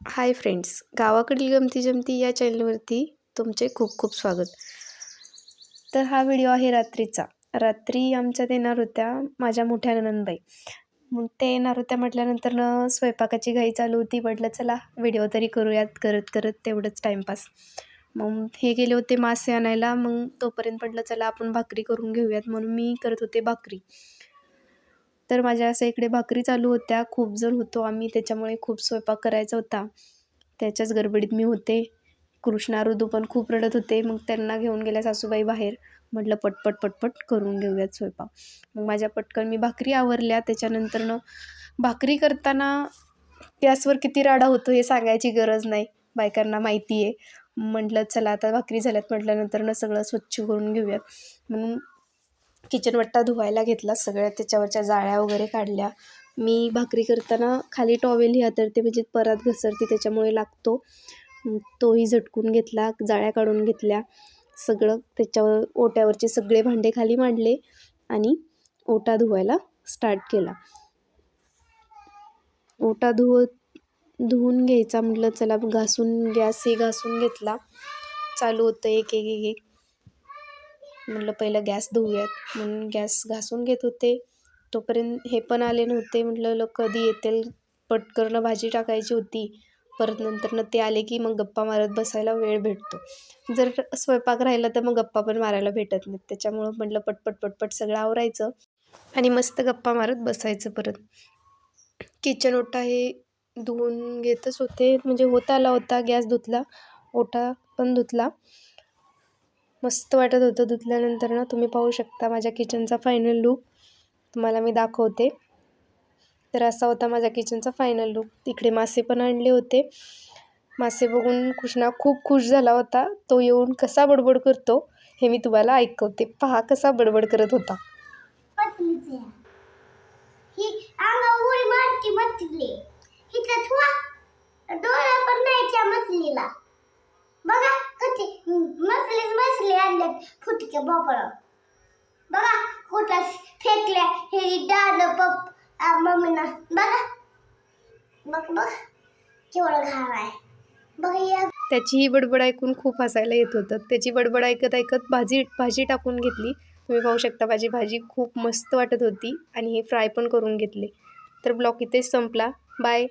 Hi friends, गावाकडील गमती जमती या चॅनलवरती तुमचे खूप खूप स्वागत. तर हा व्हिडिओ आहे रात्रीचा. रात्री आमच्यात येणार होत्या माझ्या मोठ्या नणंदबाई. मग ते येणार होत्या म्हटल्यानंतर स्वयंपाकाची घाई चालू होती. म्हटलं चला व्हिडिओ तरी करूयात, करत करत तेवढंच टाईमपास. मग हे गेले होते मासे आणायला. मग तोपर्यंत म्हटलं चला आपण भाकरी करून घेऊयात, म्हणून मी करत होते भाकरी. तर माझ्या असं इकडे भाकरी चालू होत्या. खूप जण होतो आम्ही, त्याच्यामुळे खूप स्वयंपाक करायचा होता. त्याच्याच गडबडीत मी होते. कृष्णा ऋतू पण खूप रडत होते. मग त्यांना घेऊन गेल्या सासूबाई बाहेर. म्हटलं पटपट पटपट करून घेऊयात स्वयंपाक. मग माझ्या पटकन मी भाकरी आवरल्या. त्याच्यानंतरनं भाकरी करताना गॅसवर किती राडा होतो हे सांगायची गरज नाही, बायकांना माहिती आहे. म्हटलं चला आता भाकरी झाल्यात म्हटल्यानंतरनं सगळं स्वच्छ करून घेऊयात. म्हणून किचन वट्टा धुवायला घेतला, सगळ्या त्याच्यावरच्या जाळ्या वगैरे काढल्या. मी भाकरी करताना खाली टॉवेलही हातरते, म्हणजे परत घसरते त्याच्यामुळे लागतो. तोही झटकून घेतला, जाळ्या काढून घेतल्या. सगळं त्याच्यावर ओट्यावरचे सगळे भांडे खाली मांडले आणि ओटा धुवायला स्टार्ट केला. ओटा धुवून घ्यायचा म्हटलं चला, गॅसही घासून घेतला. चालू होतं एक एक एक एक म्हटलं पहिलं गॅस धुवूयात, म्हणून गॅस घासून घेत होते. तोपर्यंत हे पण आले नव्हते. म्हटलं कधी येतील, पटकन भाजी टाकायची होती. परत नंतरनं ते आले की मग गप्पा मारत बसायला वेळ भेटतो. जर स्वयंपाक राहिला तर मग गप्पा पण मारायला भेटत नाहीत. त्याच्यामुळं म्हटलं पटपट पटपट सगळं आवरायचं आणि मस्त गप्पा मारत बसायचं. परत किचन ओटा हे धुवून घेतच होते, म्हणजे होत आला होता. गॅस धुतला, ओटा पण धुतला. मस्त वाटत होतं धुतल्यानंतर. तुम्ही पाहू शकता माझ्या किचनचा फायनल लूक तुम्हाला मी दाखवते. तर असा होता माझ्या किचनचा फायनल लूक. तिकडे मासे पण आणले होते. मासे बघून कृष्णा खूप खुश झाला होता. तो येऊन कसा बडबड करतो हे मी तुम्हाला ऐकवते. पहा कसा बडबड करत होता. बघा कधी मसली आणल्यात फुटके बोकळं. बघा कुठं फेकल्या हे डाळ मम्मीना. बघा बघ बघ केवढं घाण आहे. बघा या त्याची ही बडबड ऐकून खूप हसायला येत होतं. त्याची बडबड ऐकत ऐकत भाजी टाकून घेतली. तुम्ही पाहू शकता माझी भाजी खूप मस्त वाटत होती आणि हे फ्राय पण करून घेतले. तर ब्लॉग इथेच संपला. बाय.